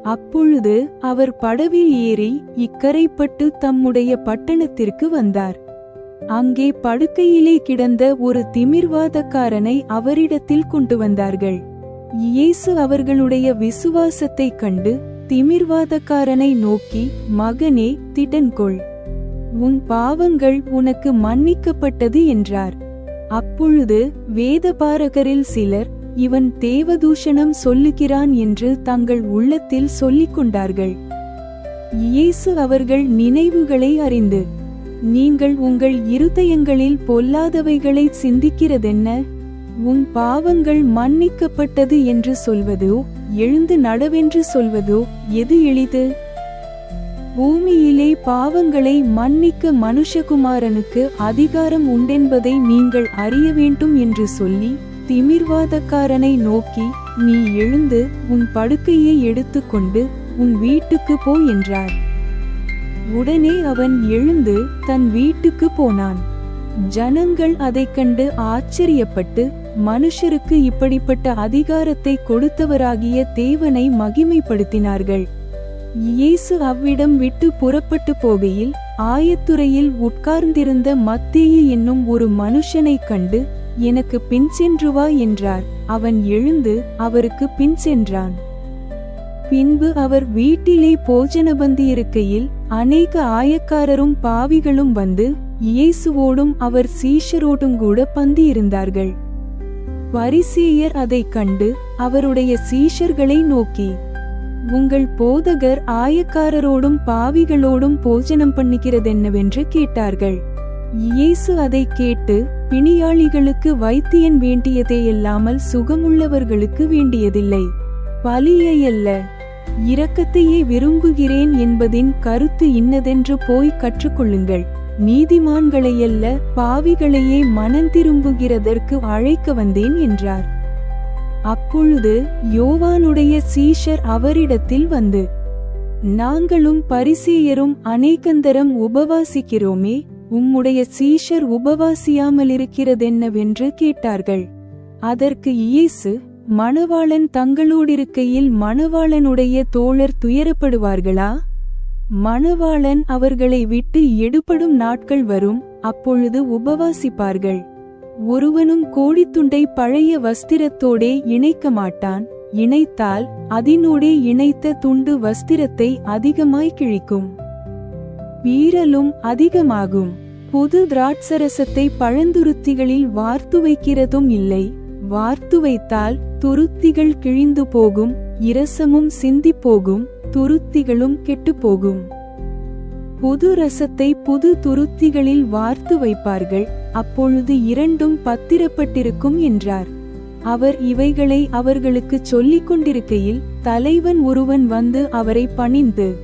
அப்பொழுது அவர் படவில் ஏறி இக்கரைப்பட்டு தம்முடைய பட்டணத்திற்கு வந்தார். அங்கே படுக்கையிலே கிடந்த ஒரு திமிர்வாதக்காரனை அவரிடத்தில் கொண்டு வந்தார்கள். இயேசு அவர்களுடைய விசுவாசத்தைக் கண்டு திமிர்வாதக்காரனை நோக்கி, மகனே, திடன்கொள், உன் பாவங்கள் உனக்கு மன்னிக்கப்பட்டது என்றார். அப்பொழுது வேதபாரகரில் சிலர், இவன் தேவதூஷணம் சொல்லுகிறான் என்று தங்கள் உள்ளத்தில் சொல்லிக் கொண்டார்கள். இயேசு அவர்கள் நினைவுகளை அறிந்து, நீங்கள் உங்கள் இருதயங்களில் பொல்லாதவைகளை சிந்திக்கிறதென்ன? உன் பாவங்கள் மன்னிக்கப்பட்டது என்று சொல்வதோ எழுந்து நடவென்று சொல்வதோ எது எளிது? பூமியிலே பாவங்களை மன்னிக்க மனுஷகுமாரனுக்கு அதிகாரம் உண்டென்பதை நீங்கள் அறிய வேண்டும் என்று சொல்லி திமிர்வாதக்காரனை நோக்கி, நீ எழுந்து உன் படுக்கையை எடுத்துக்கொண்டு உன் வீட்டுக்கு போ என்றார். உடனே அவன் எழுந்து தன் வீட்டுக்கு போனான். ஜனங்கள் அதைக் கண்டு ஆச்சரியப்பட்டு, மனுஷருக்கு இப்படிப்பட்ட அதிகாரத்தை கொடுத்தவராகிய தேவனை மகிமைப்படுத்தினார்கள். இயேசு அவ்விடம் விட்டு புறப்பட்டு போகையில் ஆயத்துறையில் உட்கார்ந்திருந்த மத்தேயு என்னும் ஒரு மனுஷனைக் கண்டு, எனக்கு பின் சென்று வா என்றார். அவன் எழுந்து அவருக்கு பின் சென்றான். பின்பு அவர் வீட்டிலே போஜனபந்தியிருக்கையில் அநேக ஆயக்காரரும் பாவிகளும் வந்து இயேசுவோடும் அவர் சீஷரோடுங்கூட பந்தியிருந்தார்கள். பரிசேயர் அதைக் கண்டு அவருடைய சீஷர்களை நோக்கி, உங்கள் போதகர் ஆயக்காரரோடும் பாவிகளோடும் போஜனம் பண்ணுகிறதென்னவென்று கேட்டார்கள். இயேசு அதைக் கேட்டு, பிணியாளிகளுக்கு வைத்தியன் வேண்டியதேயல்லாமல் சுகமுள்ளவர்களுக்கு வேண்டியதில்லை, பலியையல்ல, இரக்கத்தையே விரும்புகிறேன் என்பதின் கருத்து இன்னதென்று போய் கற்றுக்கொள்ளுங்கள். நீதிமான்களையல்ல, பாவிகளையே மனந்திரும்புகிறதற்கு அழைக்க வந்தேன் என்றார். அப்பொழுது யோவானுடைய சீஷர் அவரிடத்தில் வந்து, நாங்களும் பரிசேயரும் அநேகந்தரம் உபவாசிக்கிறோமே, உம்முடைய சீஷர் உபவாசியாமலிருக்கிறதென்னவென்று கேட்டார்கள். அதற்கு இயேசு, மணவாளன் தங்களோடிருக்கையில் மணவாளனுடைய தோழர் துயரப்படுவார்களா? மணவாளன் அவர்களை விட்டு எடுபடும் நாட்கள் வரும், அப்பொழுது உபவாசிப்பார்கள். ஒருவனும் கோடித்துண்டை பழைய வஸ்திரத்தோடே இணைக்க மாட்டான், இணைத்தால் அதனோடே இணைத்த துண்டு வஸ்திரத்தை அதிகமாய் கிழிக்கும், வீரலும் அதிகமாகும். புது திராட்சரசத்தை பழந்துருத்திகளில் வார்த்து வைக்கிறதும் இல்லை, வார்த்து வைத்தால் துருத்திகள் கிழிந்து போகும், இரசமும் சிந்தி போகும், துருத்திகளும் கெட்டுப்போகும். புது ரசத்தை புது துருத்திகளில் வார்த்து வைப்பார்கள், அப்பொழுது இரண்டும் பத்திரப்பட்டிருக்கும் என்றார். அவர் இவைகளை அவர்களுக்குச் சொல்லிக் கொண்டிருக்கையில் தலைவன் ஒருவன் வந்து அவரை பணிந்து,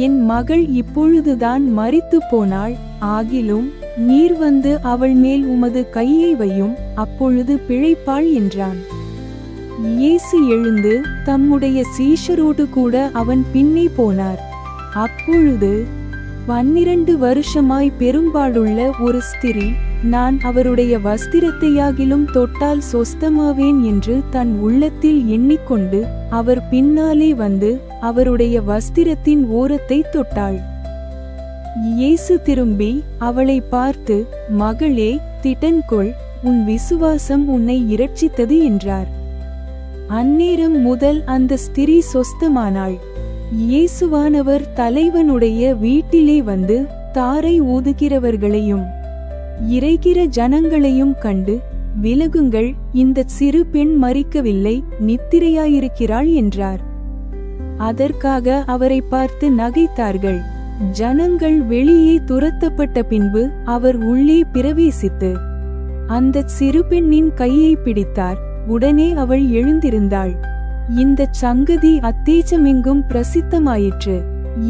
என் மகள் இப்பொழுதுதான் மரித்து போனாள், ஆகிலும் நீர் வந்து அவள் மேல் உமது கையை வையும், அப்பொழுது பிழைப்பாள் என்றான். இயேசு எழுந்து தம்முடைய சீஷரோடு கூட அவன் பின்னே போனார். அப்பொழுது 12 வருஷமாய் பெரும்பாடுள்ள ஒரு ஸ்திரீ, நான் அவருடைய வஸ்திரத்தையாகிலும் தொட்டால் சொஸ்தமாவேன் என்று தன் உள்ளத்தில் எண்ணிக்கொண்டு அவர் பின்னாலே வந்து அவருடைய வஸ்திரத்தின் ஓரத்தை தொட்டாள். இயேசு திரும்பி அவளை பார்த்து, மகளே, திடன்கொள், உன் விசுவாசம் உன்னை இரட்சித்தது என்றார். அந்நேரம் முதல் அந்த ஸ்திரீ சொஸ்தமானாள். இயேசுவானவர் தலைவனுடைய வீட்டிலே வந்து தாரை ஊதுகிறவர்களையும் இறைகிற ஜனங்களையும் கண்டு, விலகுங்கள், இந்த சிறு பெண் மரிக்கவில்லை, நித்திரையாயிருக்கிறாள் என்றார். அதற்காக அவரை பார்த்து நகைத்தார்கள். ஜனங்கள் வெளியே துரத்தப்பட்ட பின்பு அவர் உள்ளே பிரவேசித்து அந்த சிறு பெண்ணின் கையை பிடித்தார். உடனே அவள் எழுந்திருந்தாள். இந்த சங்கதி அத்தேசமெங்கும் பிரசித்தமாயிற்று.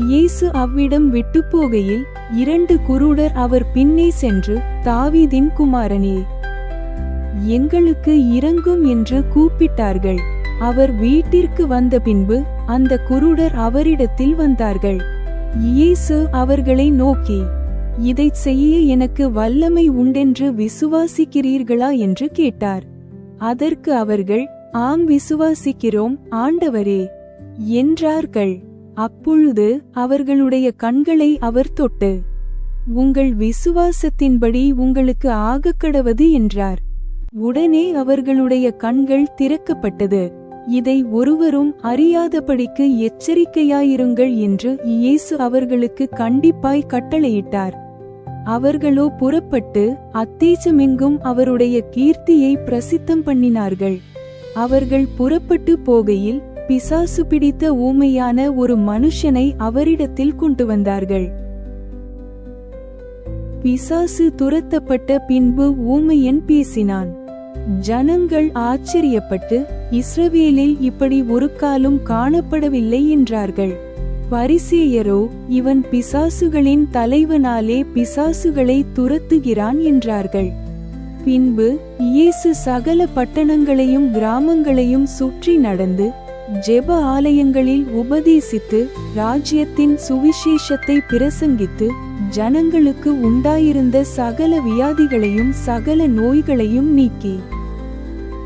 இயேசு அவ்விடம் விட்டு போகையில் 2 குருடர் அவர் பின்னே சென்று, தாவீதின் குமாரனே, எங்களுக்கு இரங்கும் என்று கூப்பிட்டார்கள். அவர் வீட்டிற்கு வந்த பின்பு அந்த குருடர் அவரிடத்தில் வந்தார்கள். இயேசு அவர்களை நோக்கி, இதைச் செய்ய எனக்கு வல்லமை உண்டென்று விசுவாசிக்கிறீர்களா என்று கேட்டார். அதற்கு அவர்கள், ஆம், விசுவாசிக்கிறோம் ஆண்டவரே, என்றார்கள். அப்பொழுது அவர்களுடைய கண்களை அவர் தொட்டு, உங்கள் விசுவாசத்தின்படி உங்களுக்கு ஆகக்கடவது என்றார். உடனே அவர்களுடைய கண்கள் திறக்கப்பட்டது. இதை ஒருவரும் அறியாதபடிக்கு எச்சரிக்கையாயிருங்கள் என்று இயேசு அவர்களுக்கு கண்டிப்பாய் கட்டளையிட்டார். அவர்களோ புறப்பட்டு அத்தேசமெங்கும் அவருடைய கீர்த்தியை பிரசித்தம் பண்ணினார்கள். அவர்கள் புறப்பட்டு போகையில் பிசாசு பிடித்த ஊமையான ஒரு மனுஷனை அவரிடத்தில் கொண்டு வந்தார்கள். பிசாசு துரத்தப்பட்ட பின்பு ஊமையன் பேசினான். ஜனங்கள் ஆச்சரியப்பட்டு, இஸ்ரவேலில் இப்படி ஒரு காலும் காணப்படவில்லை என்றார்கள். பரிசேயரோ, இவன் பிசாசுகளின் தலைவனாலே பிசாசுகளை துரத்துகிறான் என்றார்கள். பின்பு இயேசு சகல பட்டணங்களையும் கிராமங்களையும் சுற்றி நடந்து ஜெப ஆலயங்களில் உபதேசித்து ராஜ்யத்தின் சுவிசேஷத்தை பிரசங்கித்து ஜனங்களுக்கு உண்டாயிருந்த சகல வியாதிகளையும் சகல நோய்களையும் நீக்கி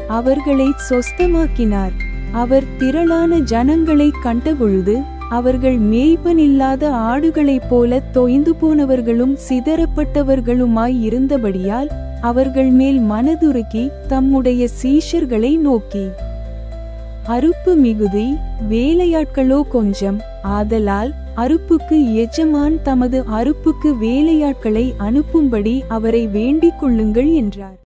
அவர்களை சொஸ்தமாக்கினார். அவர் திரளான ஜனங்களை கண்டபொழுது அவர்கள் மேய்ப்பனில்லாத ஆடுகளைப் போல தொய்ந்து போனவர்களும் சிதறப்பட்டவர்களுமாய் இருந்தபடியால் அவர்கள் மேல் மனதுருகி தம்முடைய சீஷர்களை நோக்கி, அறுப்பு மிகுதி, வேலையாட்களோ கொஞ்சம். ஆதலால் அறுப்புக்கு எஜமான் தமது அறுப்புக்கு வேலையாட்களை அனுப்பும்படி அவரை வேண்டிக் கொள்ளுங்கள் என்றார்.